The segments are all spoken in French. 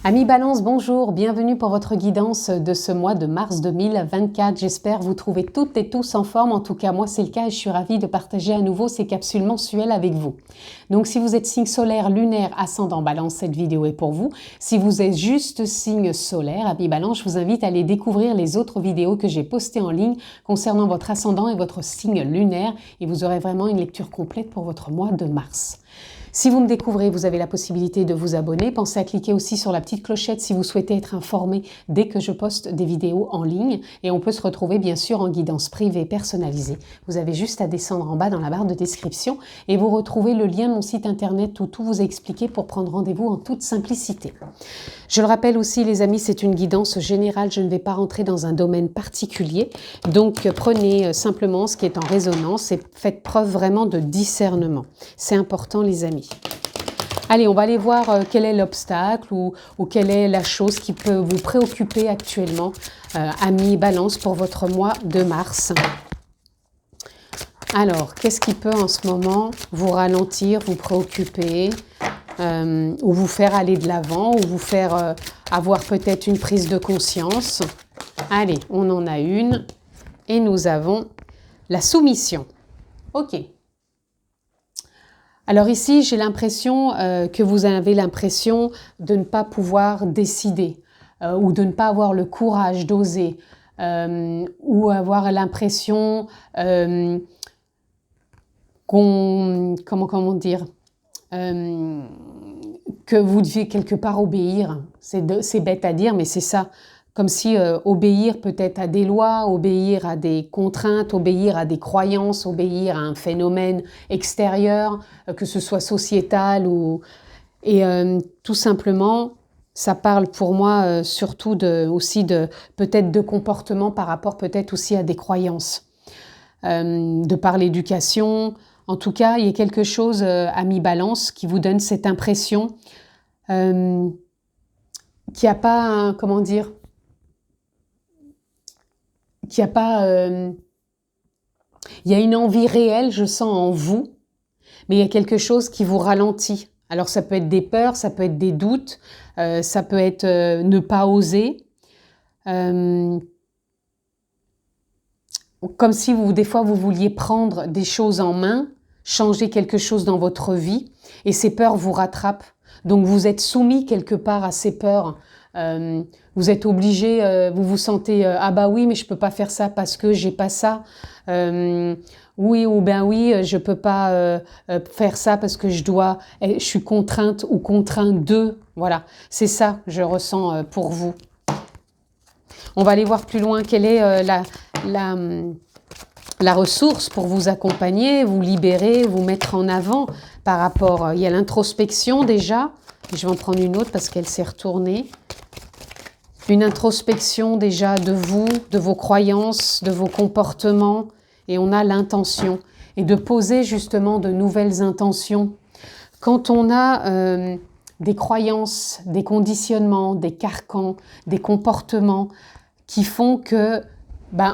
Amis Balance, bonjour, bienvenue pour votre guidance de ce mois de mars 2024. J'espère vous trouver toutes et tous en forme. En tout cas, moi, c'est le cas et je suis ravie de partager à nouveau ces capsules mensuelles avec vous. Donc, si vous êtes signe solaire, lunaire, ascendant Balance, cette vidéo est pour vous. Si vous êtes juste signe solaire, Amis Balance, je vous invite à aller découvrir les autres vidéos que j'ai postées en ligne concernant votre ascendant et votre signe lunaire et vous aurez vraiment une lecture complète pour votre mois de mars. Si vous me découvrez, vous avez la possibilité de vous abonner. Pensez à cliquer aussi sur la petite clochette si vous souhaitez être informé dès que je poste des vidéos en ligne. Et on peut se retrouver bien sûr en guidance privée personnalisée. Vous avez juste à descendre en bas dans la barre de description et vous retrouvez le lien de mon site internet où tout vous est expliqué pour prendre rendez-vous en toute simplicité. Je le rappelle aussi les amis, c'est une guidance générale, je ne vais pas rentrer dans un domaine particulier. Donc prenez simplement ce qui est en résonance et faites preuve vraiment de discernement. C'est important les amis. Allez, on va aller voir quel est l'obstacle ou quelle est la chose qui peut vous préoccuper actuellement, amis Balance, pour votre mois de mars. Alors, qu'est-ce qui peut en ce moment vous ralentir, vous préoccuper, ou vous faire aller de l'avant, ou vous faire avoir peut-être une prise de conscience? Allez, on en a une, et nous avons la soumission. Ok. Alors ici, j'ai l'impression que vous avez l'impression de ne pas pouvoir décider ou de ne pas avoir le courage d'oser ou avoir l'impression comment dire que vous deviez quelque part obéir. C'est bête à dire, mais c'est ça. Comme si obéir peut-être à des lois, obéir à des contraintes, obéir à des croyances, obéir à un phénomène extérieur, que ce soit sociétal ou... Et tout simplement, ça parle pour moi surtout aussi peut-être de comportement par rapport peut-être aussi à des croyances. De par l'éducation, en tout cas, il y a quelque chose, amis Balance, qui vous donne cette impression qu'il n'y a pas, comment dire, qu'il n'y a pas... il y a une envie réelle, je sens en vous, mais il y a quelque chose qui vous ralentit. Alors ça peut être des peurs, ça peut être des doutes, ça peut être ne pas oser. Comme si des fois vous vouliez prendre des choses en main, changer quelque chose dans votre vie, et ces peurs vous rattrapent. Donc vous êtes soumis quelque part à ces peurs. Vous êtes obligé, vous vous sentez ah bah oui mais je peux pas faire ça parce que j'ai pas ça. Oui ou ben oui je peux pas faire ça parce que je suis contrainte ou contraint de. Voilà, c'est ça je ressens pour vous. On va aller voir plus loin quelle est la ressource pour vous accompagner, vous libérer, vous mettre en avant par rapport... Il y a l'introspection déjà. Je vais en prendre une autre parce qu'elle s'est retournée. Une introspection déjà de vous, de vos croyances, de vos comportements. Et on a l'intention. Et de poser justement de nouvelles intentions. Quand on a des croyances, des conditionnements, des carcans, des comportements qui font que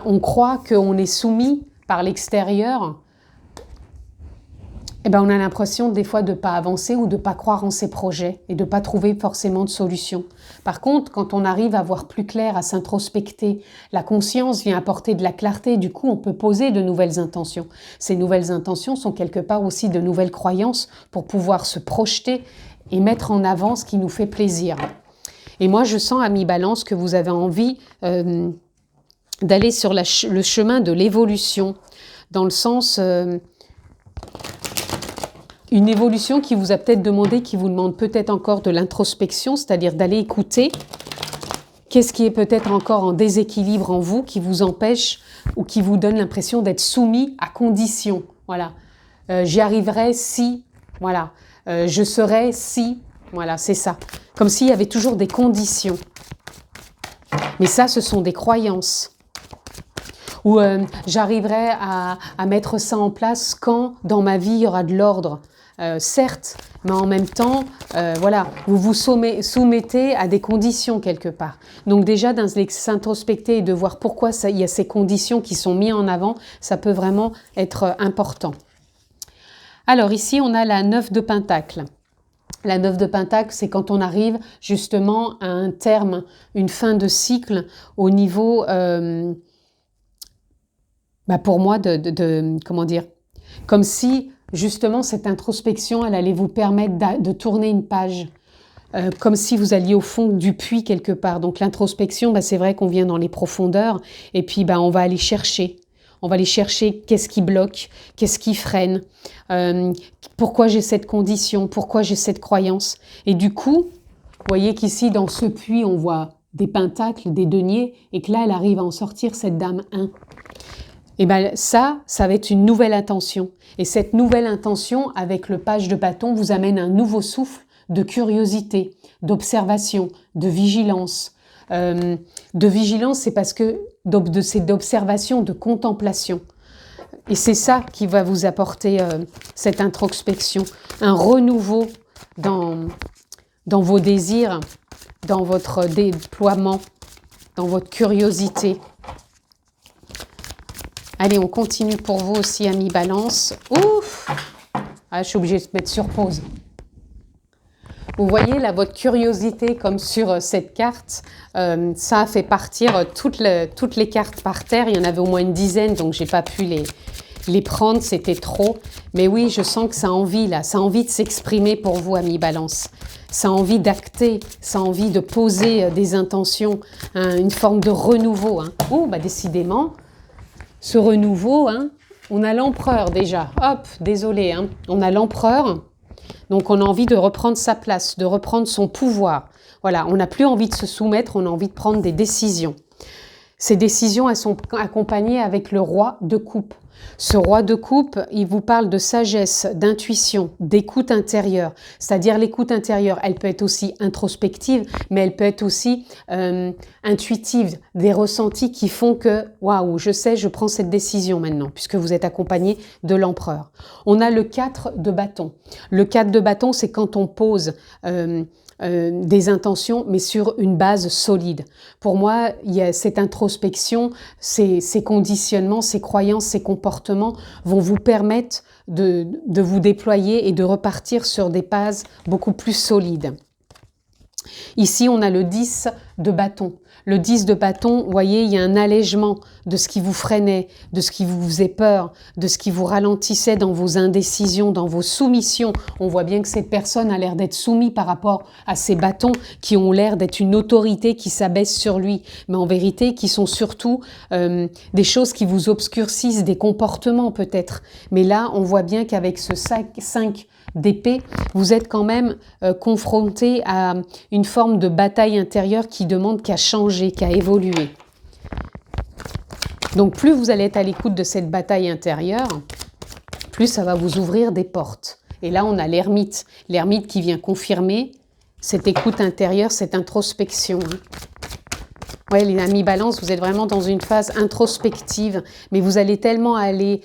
on croit qu'on est soumis par l'extérieur, et on a l'impression des fois de ne pas avancer ou de ne pas croire en ses projets et de ne pas trouver forcément de solution. Par contre, quand on arrive à voir plus clair, à s'introspecter, la conscience vient apporter de la clarté, du coup on peut poser de nouvelles intentions. Ces nouvelles intentions sont quelque part aussi de nouvelles croyances pour pouvoir se projeter et mettre en avant ce qui nous fait plaisir. Et moi je sens, amis Balance, que vous avez envie d'aller sur le chemin de l'évolution, dans le sens... une évolution qui vous a peut-être demandé, qui vous demande peut-être encore de l'introspection, c'est-à-dire d'aller écouter qu'est-ce qui est peut-être encore en déséquilibre en vous, qui vous empêche ou qui vous donne l'impression d'être soumis à condition. Voilà, j'y arriverai si, voilà, je serai si, voilà, c'est ça. Comme s'il y avait toujours des conditions. Mais ça, ce sont des croyances. Ou j'arriverai à mettre ça en place quand dans ma vie il y aura de l'ordre. Certes, mais en même temps, voilà, vous vous soumettez à des conditions quelque part. Donc déjà, dans s'introspecter et de voir pourquoi il y a ces conditions qui sont mises en avant, ça peut vraiment être important. Alors ici, on a la 9 de Pentacle. La 9 de Pentacle, c'est quand on arrive justement à un terme, une fin de cycle au niveau, pour moi, comment dire, comme si justement cette introspection, elle allait vous permettre de tourner une page. Comme si vous alliez au fond du puits quelque part. Donc l'introspection, c'est vrai qu'on vient dans les profondeurs et puis on va aller chercher. On va aller chercher qu'est-ce qui bloque, qu'est-ce qui freine, pourquoi j'ai cette condition, pourquoi j'ai cette croyance. Et du coup, vous voyez qu'ici, dans ce puits, on voit des pentacles, des deniers, et que là, elle arrive à en sortir, cette dame 1. Et ça va être une nouvelle intention. Et cette nouvelle intention, avec le page de bâton, vous amène un nouveau souffle de curiosité, d'observation, de vigilance. De vigilance, c'est parce que c'est d'observation, de contemplation. Et c'est ça qui va vous apporter cette introspection, un renouveau dans vos désirs, dans votre déploiement, dans votre curiosité. Allez, on continue pour vous aussi, amis Balance. Ouf! Je suis obligée de se mettre sur pause. Vous voyez là, votre curiosité comme sur cette carte, ça a fait partir toutes les cartes par terre. Il y en avait au moins une dizaine, donc j'ai pas pu les prendre, c'était trop. Mais oui, je sens que ça a envie là, ça a envie de s'exprimer pour vous, amis Balance. Ça a envie d'acter, ça a envie de poser des intentions, une forme de renouveau. Oh, décidément, ce renouveau, on a l'empereur déjà. Hop, désolé, on a l'empereur. Donc, on a envie de reprendre sa place, de reprendre son pouvoir. Voilà, on n'a plus envie de se soumettre, on a envie de prendre des décisions. Ces décisions, elles sont accompagnées avec le roi de coupe. Ce roi de coupe, il vous parle de sagesse, d'intuition, d'écoute intérieure. C'est-à-dire l'écoute intérieure, elle peut être aussi introspective, mais elle peut être aussi intuitive, des ressentis qui font que, waouh, je sais, je prends cette décision maintenant, puisque vous êtes accompagné de l'empereur. On a le 4 de bâton. Le 4 de bâton, c'est quand on pose des intentions, mais sur une base solide. Pour moi, il y a cette introspection, ces conditionnements, ces croyances, ces comportements vont vous permettre de vous déployer et de repartir sur des bases beaucoup plus solides. Ici, on a le 10 de bâton. Le 10 de bâton, vous voyez, il y a un allègement de ce qui vous freinait, de ce qui vous faisait peur, de ce qui vous ralentissait dans vos indécisions, dans vos soumissions. On voit bien que cette personne a l'air d'être soumise par rapport à ces bâtons qui ont l'air d'être une autorité qui s'abaisse sur lui, mais en vérité qui sont surtout des choses qui vous obscurcissent, des comportements peut-être. Mais là, on voit bien qu'avec ce 5 d'épée, vous êtes quand même confronté à une forme de bataille intérieure qui demande qu'à changer, qu'à évoluer. Donc plus vous allez être à l'écoute de cette bataille intérieure, plus ça va vous ouvrir des portes. Et là, on a l'ermite. L'ermite qui vient confirmer cette écoute intérieure, cette introspection. Ouais, les amis Balance, vous êtes vraiment dans une phase introspective, mais vous allez tellement aller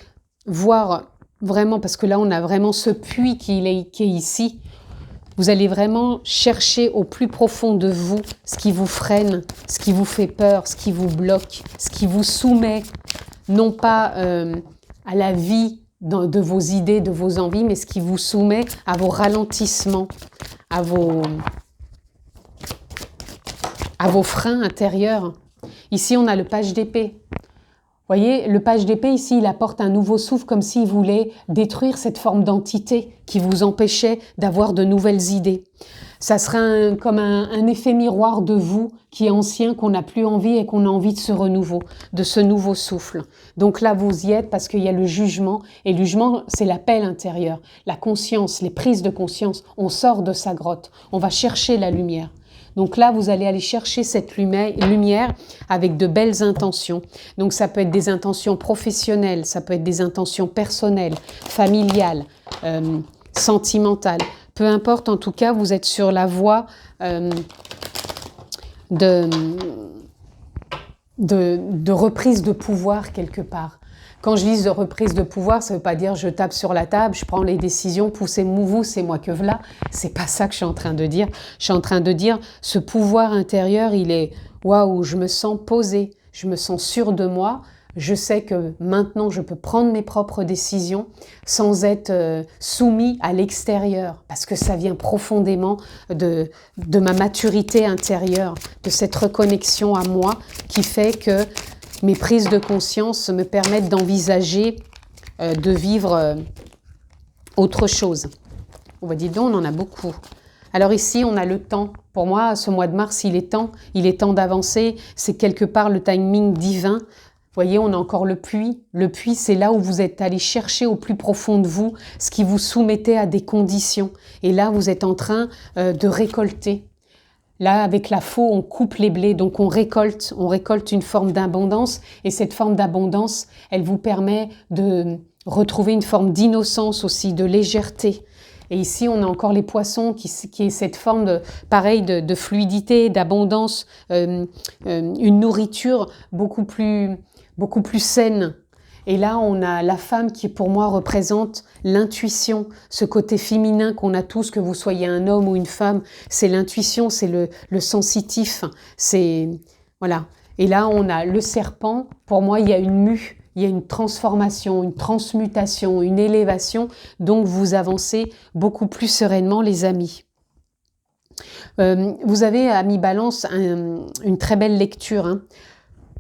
voir vraiment, parce que là, on a vraiment ce puits qui est ici. Vous allez vraiment chercher au plus profond de vous ce qui vous freine, ce qui vous fait peur, ce qui vous bloque, ce qui vous soumet, non pas à la vie de vos idées, de vos envies, mais ce qui vous soumet à vos ralentissements, à vos freins intérieurs. Ici, on a le page d'épée. Vous voyez, le page d'épée ici, il apporte un nouveau souffle comme s'il voulait détruire cette forme d'entité qui vous empêchait d'avoir de nouvelles idées. Ça sera comme un effet miroir de vous qui est ancien, qu'on n'a plus envie et qu'on a envie de ce renouveau, de ce nouveau souffle. Donc là, vous y êtes parce qu'il y a le jugement. Et le jugement, c'est l'appel intérieur, la conscience, les prises de conscience. On sort de sa grotte, on va chercher la lumière. Donc là, vous allez aller chercher cette lumière avec de belles intentions. Donc ça peut être des intentions professionnelles, ça peut être des intentions personnelles, familiales, sentimentales. Peu importe, en tout cas, vous êtes sur la voie de reprise de pouvoir quelque part. Quand je dis de reprise de pouvoir, ça ne veut pas dire je tape sur la table, je prends les décisions, poussez-vous, c'est moi que v'là. C'est pas ça que je suis en train de dire. Je suis en train de dire ce pouvoir intérieur, il est waouh, je me sens posée, je me sens sûre de moi, Je sais que maintenant, je peux prendre mes propres décisions sans être soumis à l'extérieur, parce que ça vient profondément de ma maturité intérieure, de cette reconnexion à moi qui fait que mes prises de conscience me permettent d'envisager de vivre autre chose. On va dire, on en a beaucoup. Alors ici, on a le temps. Pour moi, ce mois de mars, il est temps d'avancer. C'est quelque part le timing divin. Vous voyez, on a encore le puits. Le puits, c'est là où vous êtes allé chercher au plus profond de vous ce qui vous soumettait à des conditions. Et là, vous êtes en train de récolter. Là, avec la faux, on coupe les blés, donc on récolte une forme d'abondance. Et cette forme d'abondance, elle vous permet de retrouver une forme d'innocence aussi, de légèreté. Et ici, on a encore les poissons qui est cette forme de fluidité, d'abondance, une nourriture beaucoup plus saine. Et là, on a la femme qui, pour moi, représente l'intuition, ce côté féminin qu'on a tous, que vous soyez un homme ou une femme. C'est l'intuition, c'est le sensitif. Voilà. Et là, on a le serpent. Pour moi, il y a une mue. Il y a une transformation, une transmutation, une élévation, donc vous avancez beaucoup plus sereinement, les amis. Vous avez, amis Balance, une très belle lecture. Hein.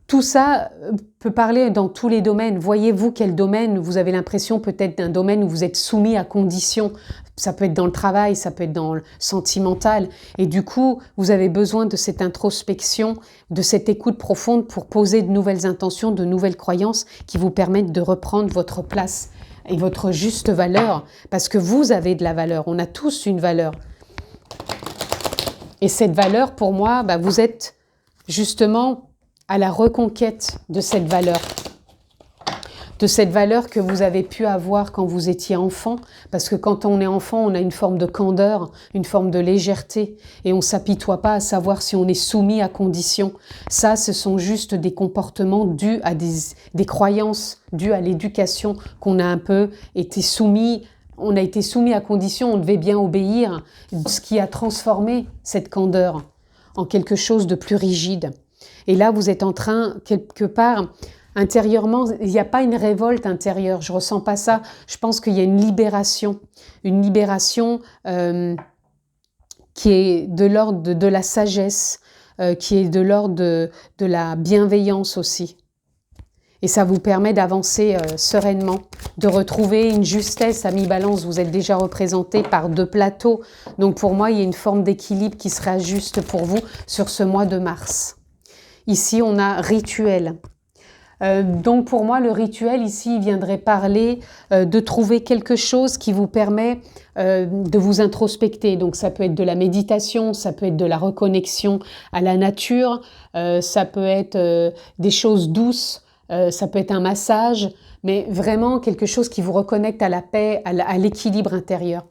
Tout ça peut parler dans tous les domaines. Voyez-vous quel domaine vous avez l'impression peut-être d'un domaine où vous êtes soumis à conditions. Ça peut être dans le travail, ça peut être dans le sentimental. Et du coup, vous avez besoin de cette introspection, de cette écoute profonde pour poser de nouvelles intentions, de nouvelles croyances qui vous permettent de reprendre votre place et votre juste valeur. Parce que vous avez de la valeur. On a tous une valeur. Et cette valeur, pour moi, vous êtes justement à la reconquête de cette valeur que vous avez pu avoir quand vous étiez enfant, parce que quand on est enfant, on a une forme de candeur, une forme de légèreté, et on ne s'apitoie pas à savoir si on est soumis à conditions. Ça, ce sont juste des comportements dus à des croyances, dus à l'éducation qu'on a un peu été soumis. On a été soumis à conditions, on devait bien obéir, ce qui a transformé cette candeur en quelque chose de plus rigide. Et là, vous êtes en train, quelque part, intérieurement, il n'y a pas une révolte intérieure, je ne ressens pas ça. Je pense qu'il y a une libération qui est de l'ordre de la sagesse, qui est de l'ordre de la bienveillance aussi. Et ça vous permet d'avancer sereinement, de retrouver une justesse. Amis Balance, vous êtes déjà représenté par 2 plateaux. Donc pour moi, il y a une forme d'équilibre qui sera juste pour vous sur ce mois de mars. Ici, on a rituel. Donc pour moi, le rituel ici, il viendrait parler de trouver quelque chose qui vous permet de vous introspecter. Donc ça peut être de la méditation, ça peut être de la reconnexion à la nature, ça peut être des choses douces, ça peut être un massage, mais vraiment quelque chose qui vous reconnecte à la paix, à l'équilibre intérieur.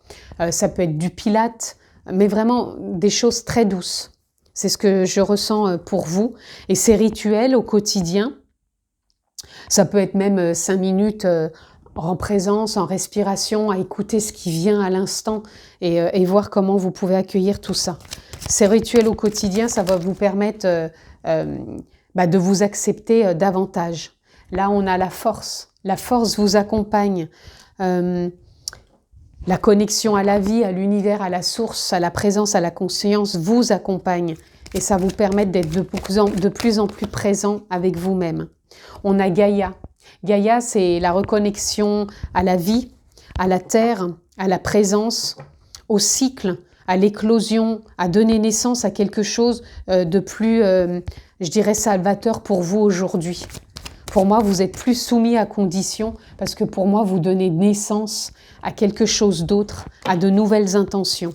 Ça peut être du pilate, mais vraiment des choses très douces. C'est ce que je ressens pour vous. Et ces rituels au quotidien, ça peut être même 5 minutes en présence, en respiration, à écouter ce qui vient à l'instant et voir comment vous pouvez accueillir tout ça. Ces rituels au quotidien, ça va vous permettre de vous accepter davantage. Là, on a la force. La force vous accompagne. La connexion à la vie, à l'univers, à la source, à la présence, à la conscience vous accompagne. Et ça vous permet d'être de plus en plus présent avec vous-même. On a Gaïa. Gaïa, c'est la reconnexion à la vie, à la terre, à la présence, au cycle, à l'éclosion, à donner naissance à quelque chose de plus, je dirais, salvateur pour vous aujourd'hui. Pour moi, vous êtes plus soumis à conditions parce que pour moi, vous donnez naissance à quelque chose d'autre, à de nouvelles intentions.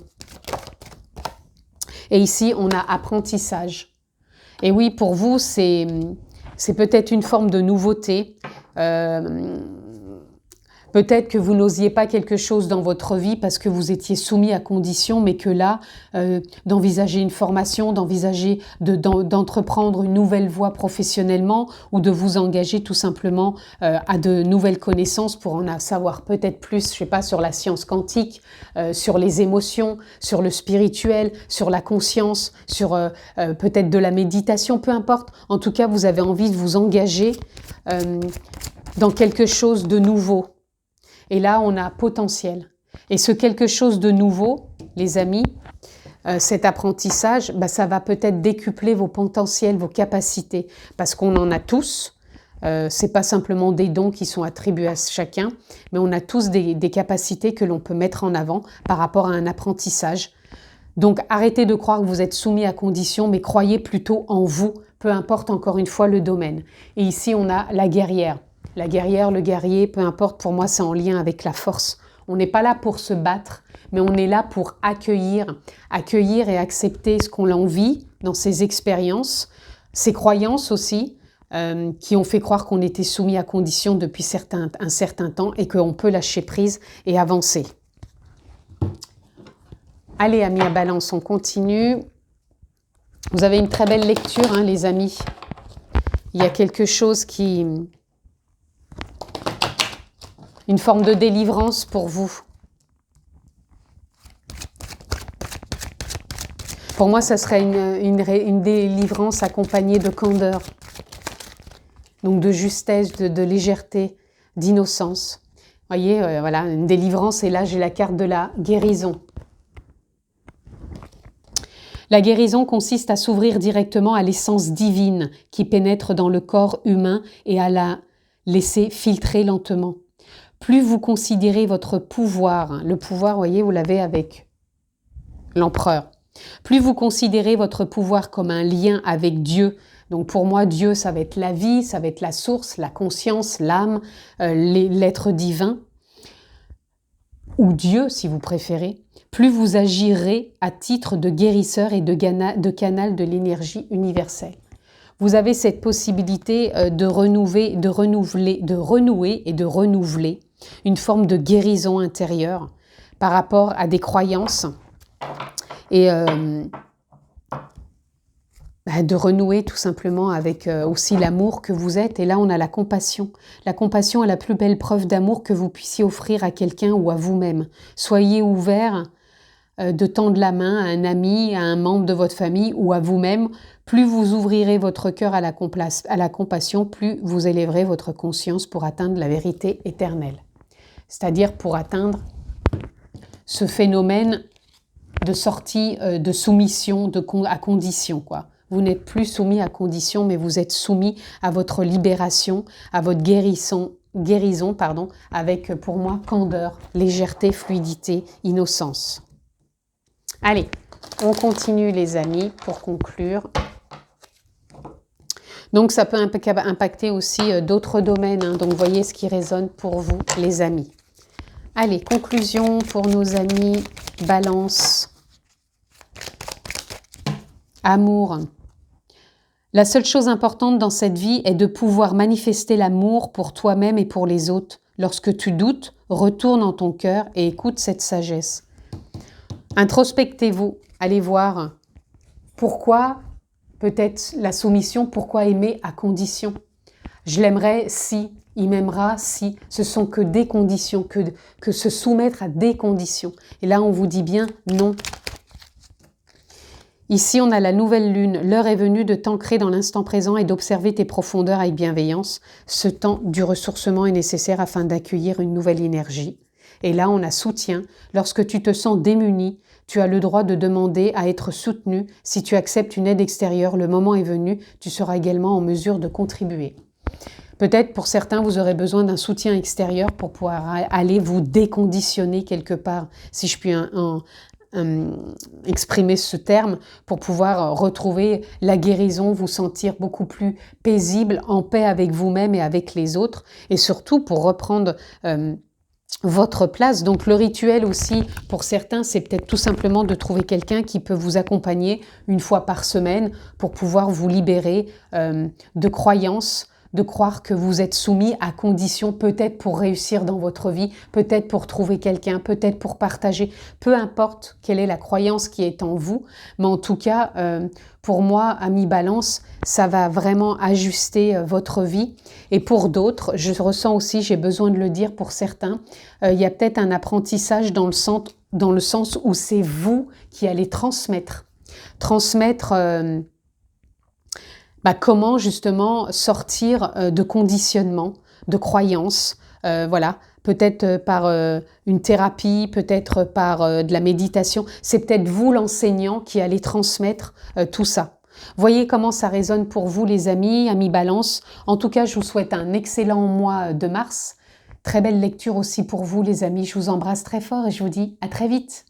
Et ici, on a apprentissage. Et oui, pour vous, c'est peut-être une forme de nouveauté. Peut-être que vous n'osiez pas quelque chose dans votre vie parce que vous étiez soumis à condition, mais que là, d'envisager une formation, d'envisager d'entreprendre une nouvelle voie professionnellement ou de vous engager tout simplement à de nouvelles connaissances pour en savoir peut-être plus, je sais pas, sur la science quantique, sur les émotions, sur le spirituel, sur la conscience, sur peut-être de la méditation, peu importe. En tout cas, vous avez envie de vous engager dans quelque chose de nouveau. Et là, on a potentiel. Et ce quelque chose de nouveau, les amis, cet apprentissage, ça va peut-être décupler vos potentiels, vos capacités, parce qu'on en a tous. C'est pas simplement des dons qui sont attribués à chacun, mais on a tous des capacités que l'on peut mettre en avant par rapport à un apprentissage. Donc, arrêtez de croire que vous êtes soumis à condition, mais croyez plutôt en vous, peu importe encore une fois le domaine. Et ici, on a la guerrière. La guerrière, le guerrier, peu importe, pour moi, c'est en lien avec la force. On n'est pas là pour se battre, mais on est là pour accueillir et accepter ce qu'on a envie dans ses expériences, ses croyances aussi, qui ont fait croire qu'on était soumis à condition depuis un certain temps et qu'on peut lâcher prise et avancer. Allez, amis à Balance, on continue. Vous avez une très belle lecture, hein, les amis. Il y a quelque chose qui... Une forme de délivrance pour vous. Pour moi, ça serait une délivrance accompagnée de candeur. Donc de justesse, de légèreté, d'innocence. Vous voyez, voilà, une délivrance. Et là, j'ai la carte de la guérison. La guérison consiste à s'ouvrir directement à l'essence divine qui pénètre dans le corps humain et à la laisser filtrer lentement. Plus vous considérez votre pouvoir, le pouvoir, vous voyez, vous l'avez avec l'empereur. Plus vous considérez votre pouvoir comme un lien avec Dieu, donc pour moi, Dieu, ça va être la vie, ça va être la source, la conscience, l'âme, l'être divin, ou Dieu si vous préférez, plus vous agirez à titre de guérisseur et de canal de l'énergie universelle. Vous avez cette possibilité de renouer et de renouveler une forme de guérison intérieure par rapport à des croyances et de renouer tout simplement avec aussi l'amour que vous êtes. Et là, on a la compassion. La compassion est la plus belle preuve d'amour que vous puissiez offrir à quelqu'un ou à vous-même. Soyez ouvert de tendre la main à un ami, à un membre de votre famille ou à vous-même. Plus vous ouvrirez votre cœur à la compassion, plus vous élèverez votre conscience pour atteindre la vérité éternelle. C'est-à-dire pour atteindre ce phénomène de sortie de soumission à condition, quoi. Vous n'êtes plus soumis à condition, mais vous êtes soumis à votre libération, à votre guérison, avec pour moi candeur, légèreté, fluidité, innocence. Allez, on continue les amis pour conclure. Donc ça peut impacter aussi d'autres domaines, hein. Donc voyez ce qui résonne pour vous les amis. Allez, conclusion pour nos amis Balance. Amour. La seule chose importante dans cette vie est de pouvoir manifester l'amour pour toi-même et pour les autres. Lorsque tu doutes, retourne en ton cœur et écoute cette sagesse. Introspectez-vous, allez voir pourquoi peut-être la soumission, pourquoi aimer à condition. Je l'aimerais si, il m'aimera si, ce sont que des conditions, que se soumettre à des conditions. Et là, on vous dit bien non. Ici, on a la nouvelle lune. L'heure est venue de t'ancrer dans l'instant présent et d'observer tes profondeurs avec bienveillance. Ce temps du ressourcement est nécessaire afin d'accueillir une nouvelle énergie. Et là, on a soutien. Lorsque tu te sens démuni, tu as le droit de demander à être soutenu. Si tu acceptes une aide extérieure, le moment est venu, tu seras également en mesure de contribuer. Peut-être pour certains, vous aurez besoin d'un soutien extérieur pour pouvoir aller vous déconditionner quelque part, si je puis exprimer ce terme, pour pouvoir retrouver la guérison, vous sentir beaucoup plus paisible, en paix avec vous-même et avec les autres, et surtout pour reprendre votre place. Donc le rituel aussi, pour certains, c'est peut-être tout simplement de trouver quelqu'un qui peut vous accompagner une fois par semaine pour pouvoir vous libérer de croyances, de croire que vous êtes soumis à condition, peut-être pour réussir dans votre vie, peut-être pour trouver quelqu'un, peut-être pour partager, peu importe quelle est la croyance qui est en vous, mais en tout cas, pour moi, ami Balance, ça va vraiment ajuster votre vie. Et pour d'autres, je ressens aussi, j'ai besoin de le dire pour certains, il y a peut-être un apprentissage dans le sens où c'est vous qui allez transmettre comment justement sortir de conditionnement, de croyances, voilà, peut-être par une thérapie, peut-être par de la méditation. C'est peut-être vous l'enseignant qui allez transmettre tout ça. Voyez comment ça résonne pour vous les amis Balance. En tout cas, je vous souhaite un excellent mois de mars. Très belle lecture aussi pour vous les amis. Je vous embrasse très fort et je vous dis à très vite.